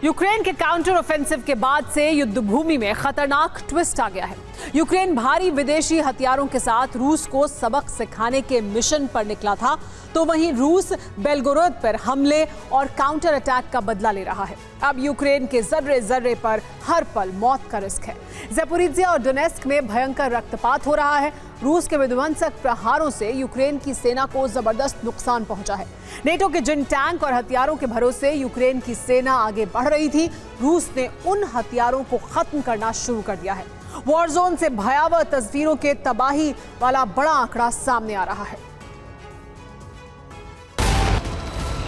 Ukraine के counter offensive के बाद से युद्ध भूमि में खतरनाक ट्विस्ट आ गया है। यूक्रेन भारी विदेशी हथियारों के साथ रूस को सबक सिखाने के मिशन पर निकला था, तो वहीं रूस बेलगोरोद पर हमले और काउंटर अटैक का बदला ले रहा है। अब यूक्रेन के जर्रे जर्रे पर हर पल मौत का रिस्क है। ज़ैपोरिज़िया और डोनेस्क में भयंकर रक्तपात हो रहा है। रूस के विध्वंसक प्रहारों से यूक्रेन की सेना को जबरदस्त नुकसान पहुंचा है। नेटो के जिन टैंक और हथियारों के भरोसे यूक्रेन की सेना आगे बढ़ रही थी, रूस ने उन हथियारों को खत्म करना शुरू कर दिया है। वॉर जोन से भयावह तस्वीरों के तबाही वाला बड़ा आंकड़ा सामने आ रहा है।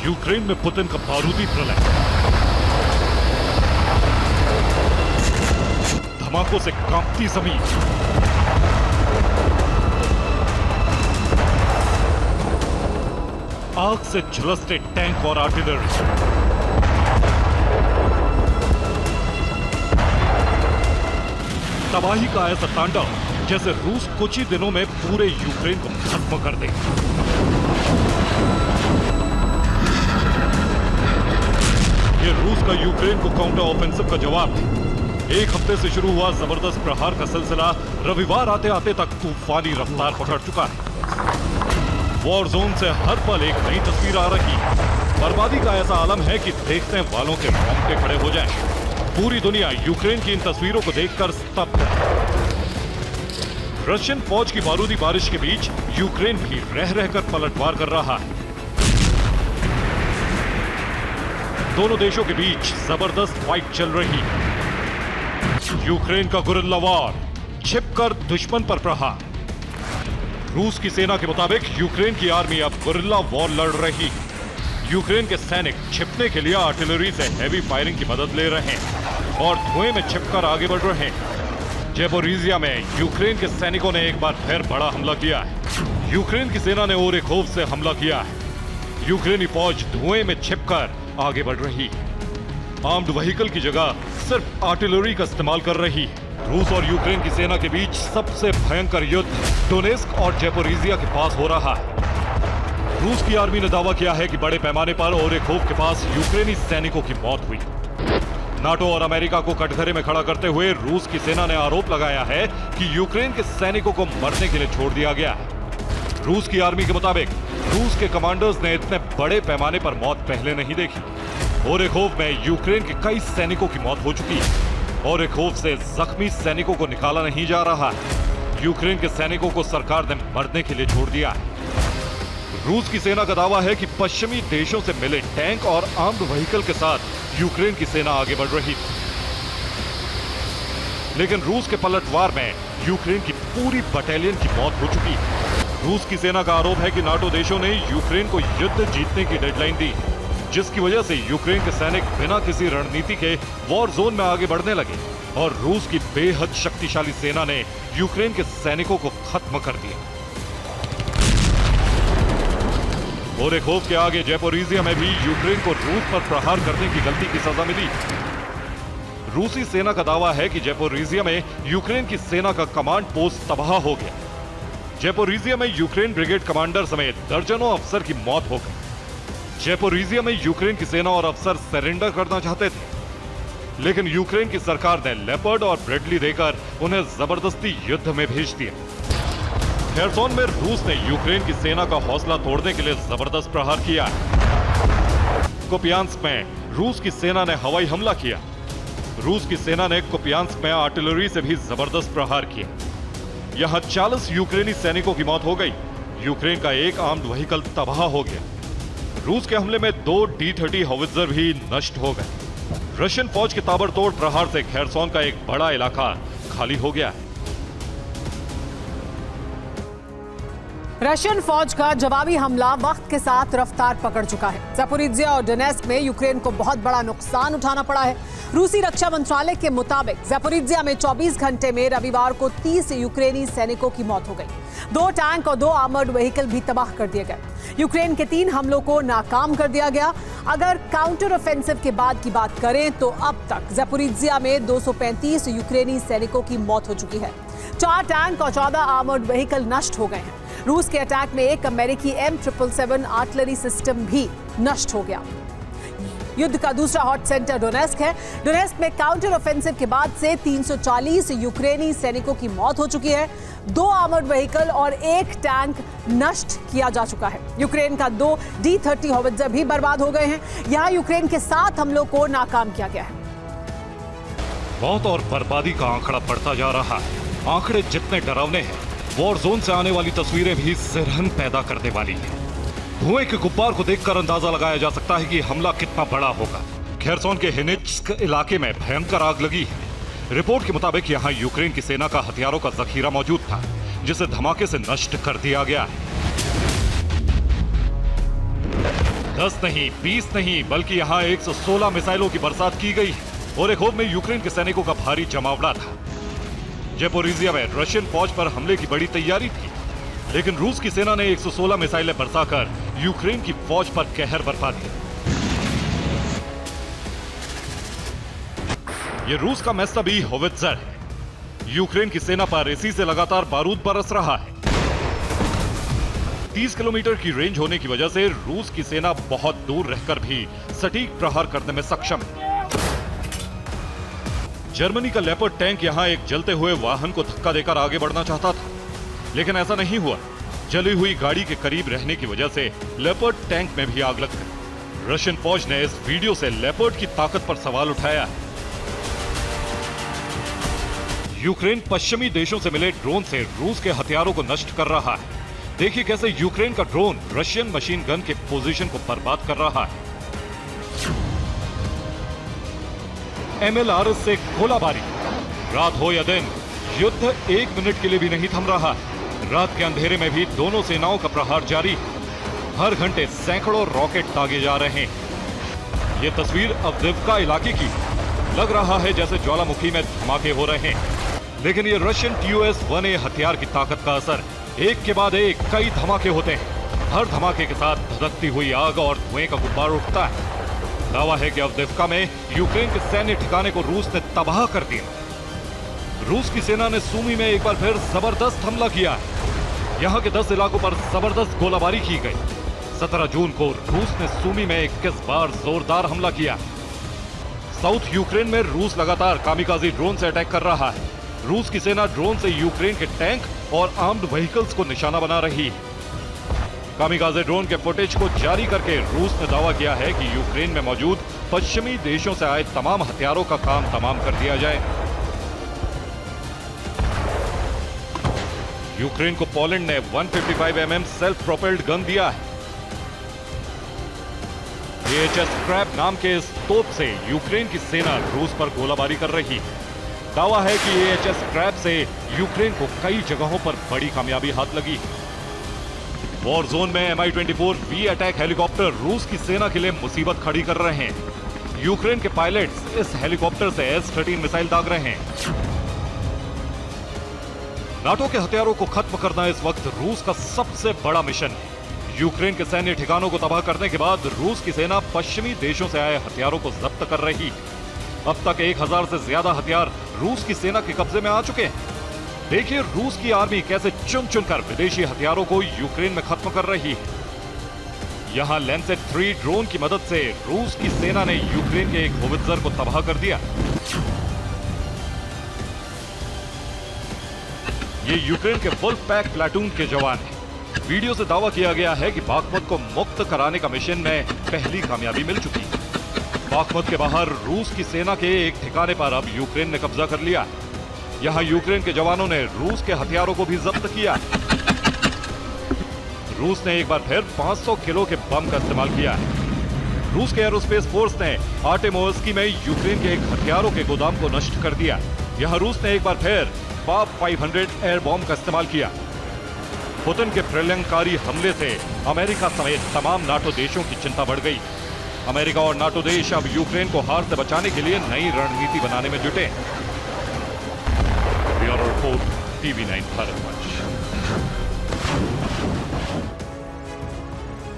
यूक्रेन में पुतिन का बारूदी प्रलय, धमाकों से कांपती जमीन, आग से झुलसते टैंक और आर्टिलरी, तबाही का ऐसा तांडव जैसे रूस कुछ ही दिनों में पूरे यूक्रेन को खत्म कर दे। ये रूस का यूक्रेन को काउंटर ऑफेंसिव का जवाब है। एक हफ्ते से शुरू हुआ जबरदस्त प्रहार का सिलसिला रविवार आते आते तक तूफानी रफ्तार पकड़ चुका है। वॉर जोन से हर पल एक नई तस्वीर आ रही है। बर्बादी का ऐसा आलम है कि देखने वालों के रोंगटे खड़े हो जाएं। पूरी दुनिया यूक्रेन की इन तस्वीरों को देखकर स्तब्ध है। रशियन फौज की बारूदी बारिश के बीच यूक्रेन भी रह रहकर पलटवार कर रहा है। दोनों देशों के बीच जबरदस्त फाइट चल रही है। यूक्रेन का गुरिल्ला वॉर, छिपकर दुश्मन पर प्रहार। रूस की सेना के मुताबिक यूक्रेन की आर्मी अब गुरिल्ला वॉर लड़ रही है। यूक्रेन के सैनिक छिपने के लिए आर्टिलरी से हैवी फायरिंग की मदद ले रहे हैं और धुएं में छिपकर आगे बढ़ रहे हैं। ज़ैपोरिज़िया में यूक्रेन के सैनिकों ने एक बार फिर बड़ा हमला किया है। यूक्रेन की सेना ने ओरेखोव से हमला किया है। यूक्रेनी फौज धुएं में छिपकर आगे बढ़ रही है। आर्म्ड व्हीकल की जगह सिर्फ आर्टिलरी का इस्तेमाल कर रही है। रूस और यूक्रेन की सेना के बीच सबसे भयंकर युद्ध डोनेस्क और ज़ैपोरिज़िया के पास हो रहा है। रूस की आर्मी ने दावा किया है कि बड़े पैमाने पर ओरेखोव के पास यूक्रेनी सैनिकों की मौत हुई। नाटो और अमेरिका को कटघरे में खड़ा करते हुए रूस की सेना ने आरोप लगाया है कि यूक्रेन के सैनिकों को मरने के लिए छोड़ दिया गया है। रूस की आर्मी के मुताबिक रूस के कमांडर्स ने इतने बड़े पैमाने पर मौत पहले नहीं देखी। ओरेखोव में यूक्रेन के कई सैनिकों की मौत हो चुकी है। ओरेखोव से जख्मी सैनिकों को निकाला नहीं जा रहा है। यूक्रेन के सैनिकों को सरकार ने मरने के लिए छोड़ दिया है। रूस की सेना का दावा है कि पश्चिमी देशों से मिले टैंक और आर्म्ड व्हीकल के साथ यूक्रेन की सेना आगे बढ़ रही थी। लेकिन रूस के पलटवार में यूक्रेन की पूरी बटालियन की मौत हो चुकी है। रूस की सेना का आरोप है कि नाटो देशों ने यूक्रेन को युद्ध जीतने की डेडलाइन दी, जिसकी वजह से यूक्रेन के सैनिक बिना किसी रणनीति के वॉर जोन में आगे बढ़ने लगे और रूस की बेहद शक्तिशाली सेना ने यूक्रेन के सैनिकों को खत्म कर दिया। ओरेखोव के आगे ज़ैपोरिज़िया में भी यूक्रेन को रूस पर प्रहार करने की गलती की सजा मिली। रूसी सेना का दावा है कि ज़ैपोरिज़िया में यूक्रेन की सेना का कमांड पोस्ट तबाह हो गया। ज़ैपोरिज़िया में यूक्रेन ब्रिगेड कमांडर समेत दर्जनों अफसर की मौत हो गई। ज़ैपोरिज़िया में यूक्रेन की सेना और अफसर सरेंडर करना चाहते थे, लेकिन यूक्रेन की सरकार ने लेपर्ड और ब्रेडली देकर उन्हें जबरदस्ती युद्ध में भेज दिया। खेरसोन में रूस ने यूक्रेन की सेना का हौसला तोड़ने के लिए जबरदस्त प्रहार किया। कुपियांस्क में रूस की सेना ने हवाई हमला किया। रूस की सेना ने कुपियांस्क में आर्टिलरी से भी जबरदस्त प्रहार किया। यहां 40 यूक्रेनी सैनिकों की मौत हो गई। यूक्रेन का एक आर्म्ड व्हीकल तबाह हो गया। रूस के हमले में 2 D-30 हॉवित्जर भी नष्ट हो गए। रशियन फौज के ताबड़तोड़ प्रहार से खेरसोन का एक बड़ा इलाका खाली हो गया है। रशियन फौज का जवाबी हमला वक्त के साथ रफ्तार पकड़ चुका है। ज़ैपोरिज़िया और डोनेस्क में यूक्रेन को बहुत बड़ा नुकसान उठाना पड़ा है। रूसी रक्षा मंत्रालय के मुताबिक ज़ैपोरिज़िया में 24 घंटे में रविवार को 30 यूक्रेनी सैनिकों की मौत हो गई। 2 टैंक और 2 आर्मर्ड व्हीकल भी तबाह कर दिए गए। यूक्रेन के 3 हमलों को नाकाम कर दिया गया। अगर काउंटर ऑफेंसिव के बाद की बात करें तो अब तक ज़ैपोरिज़िया में 235 यूक्रेनी सैनिकों की मौत हो चुकी है। 4 टैंक और 14 आर्मर्ड व्हीकल नष्ट हो गए हैं। रूस के अटैक में एक अमेरिकी M777 आर्टिलरी सिस्टम भी नष्ट हो गया। युद्ध का दूसरा हॉट सेंटर डोनेस्क है। डोनेस्क में काउंटर ऑफेंसिव के बाद से 340 यूक्रेनी सैनिकों की मौत हो चुकी है। 2 आर्मर्ड व्हीकल और 1 टैंक नष्ट किया जा चुका है। यूक्रेन का 2 D-30 हॉवित्जर भी बर्बाद हो गए हैं। यहां यूक्रेन के 7 हमलों को नाकाम किया गया है। मौत और बर्बादी का आंकड़ा बढ़ता जा रहा है। आंकड़े जितने डरावने हैं, वॉर जोन से आने वाली तस्वीरें भी सिरहन पैदा करने वाली हैं। धुएं के गुब्बार को देखकर अंदाजा लगाया जा सकता है कि हमला कितना बड़ा होगा। खेरसोन के हेनित्स्क इलाके में भयंकर आग लगी है। रिपोर्ट के मुताबिक यहां यूक्रेन की सेना का हथियारों का जखीरा मौजूद था, जिसे धमाके से नष्ट कर दिया गया है। 10 नहीं, 20 नहीं, बल्कि यहां 116 मिसाइलों की बरसात की गई है और एक होद में यूक्रेन के सैनिकों का भारी जमावड़ा था। ज़ेपोरिज़िया में रशियन फौज पर हमले की बड़ी तैयारी थी, लेकिन रूस की सेना ने 116 मिसाइलें बरसाकर यूक्रेन की फौज पर कहर बरपा दिया। ये रूस का मैस्टाबी होवित्जर है। यूक्रेन की सेना पर इसी से लगातार बारूद बरस रहा है। 30 किलोमीटर की रेंज होने की वजह से रूस की सेना बहुत दूर रहकर भी सटीक प्रहार करने में सक्षम है। जर्मनी का लेपर्ड टैंक यहां एक जलते हुए वाहन को धक्का देकर आगे बढ़ना चाहता था, लेकिन ऐसा नहीं हुआ। जली हुई गाड़ी के करीब रहने की वजह से लेपर्ड टैंक में भी आग लग गई। रशियन फौज ने इस वीडियो से लेपर्ड की ताकत पर सवाल उठाया है। यूक्रेन पश्चिमी देशों से मिले ड्रोन से रूस के हथियारों को नष्ट कर रहा है। देखिए कैसे यूक्रेन का ड्रोन रशियन मशीन गन के पोजीशन को बर्बाद कर रहा है। MLRS से गोलाबारी। रात हो या दिन, युद्ध 1 मिनट के लिए भी नहीं थम रहा है। रात के अंधेरे में भी दोनों सेनाओं का प्रहार जारी। हर घंटे सैकड़ों रॉकेट दागे जा रहे हैं। ये तस्वीर अवदिव्का इलाके की। लग रहा है जैसे ज्वालामुखी में धमाके हो रहे हैं, लेकिन ये रशियन TUS-1A हथियार की ताकत का असर। एक के बाद एक कई धमाके होते हैं। हर धमाके के साथ धधकती हुई आग और धुएं का गुब्बार उठता है। दावा है कि अवदिव्का में यूक्रेन के सैन्य ठिकाने को रूस ने तबाह कर दिया। रूस की सेना ने सूमी में एक बार फिर जबरदस्त हमला किया है। यहां के 10 इलाकों पर जबरदस्त गोलाबारी की गई। 17 जून को रूस ने सूमी में 21 बार जोरदार हमला किया। साउथ यूक्रेन में रूस लगातार कामिकाजी ड्रोन से अटैक कर रहा है। रूस की सेना ड्रोन से यूक्रेन के टैंक और आर्म्ड व्हीकल्स को निशाना बना रही है। कामिकाजे ड्रोन के फुटेज को जारी करके रूस ने दावा किया है कि यूक्रेन में मौजूद पश्चिमी देशों से आए तमाम हथियारों का काम तमाम कर दिया जाए। यूक्रेन को पोलैंड ने 155 mm सेल्फ प्रोपेल्ड गन दिया है। AHS स्क्रैप नाम के इस तोप से यूक्रेन की सेना रूस पर गोलाबारी कर रही है। दावा है कि AHS स्क्रैप से यूक्रेन को कई जगहों पर बड़ी कामयाबी हाथ लगी है। वॉर जोन में Mi-24V अटैक हेलीकॉप्टर रूस की सेना के लिए मुसीबत खड़ी कर रहे हैं। यूक्रेन के पायलट्स इस हेलीकॉप्टर से S-13 मिसाइल दाग रहे हैं। नाटो के हथियारों को खत्म करना इस वक्त रूस का सबसे बड़ा मिशन है। यूक्रेन के सैन्य ठिकानों को तबाह करने के बाद रूस की सेना पश्चिमी देशों से आए हथियारों को जब्त कर रही है। अब तक 1000 से ज्यादा हथियार रूस की सेना के कब्जे में आ चुके हैं। देखिए रूस की आर्मी कैसे चुन चुनकर विदेशी हथियारों को यूक्रेन में खत्म कर रही है। यहां लैंसेट 3 ड्रोन की मदद से रूस की सेना ने यूक्रेन के एक होवित्जर को तबाह कर दिया। ये यूक्रेन के वुल्फ पैक प्लाटून के जवान हैं। वीडियो से दावा किया गया है कि बाखमुत को मुक्त कराने का मिशन में पहली कामयाबी मिल चुकी है। बाखमुत के बाहर रूस की सेना के एक ठिकाने पर अब यूक्रेन ने कब्जा कर लिया। यहां यूक्रेन के जवानों ने रूस के हथियारों को भी जब्त किया। रूस ने एक बार फिर 500 किलो के बम का इस्तेमाल किया है। रूस के एरोस्पेस फोर्स ने आर्टेमोव्स्की में यूक्रेन के एक हथियारों के गोदाम को नष्ट कर दिया। यहां रूस ने एक बार फिर पाप 500 एयर बॉम्ब का इस्तेमाल किया। पुतिन के प्रलंबकारी हमले से अमेरिका समेत तमाम नाटो देशों की चिंता बढ़ गई। अमेरिका और नाटो देश अब यूक्रेन को हार से बचाने के लिए नई रणनीति बनाने में जुटे। Bureau report, TV9 भारतवंश।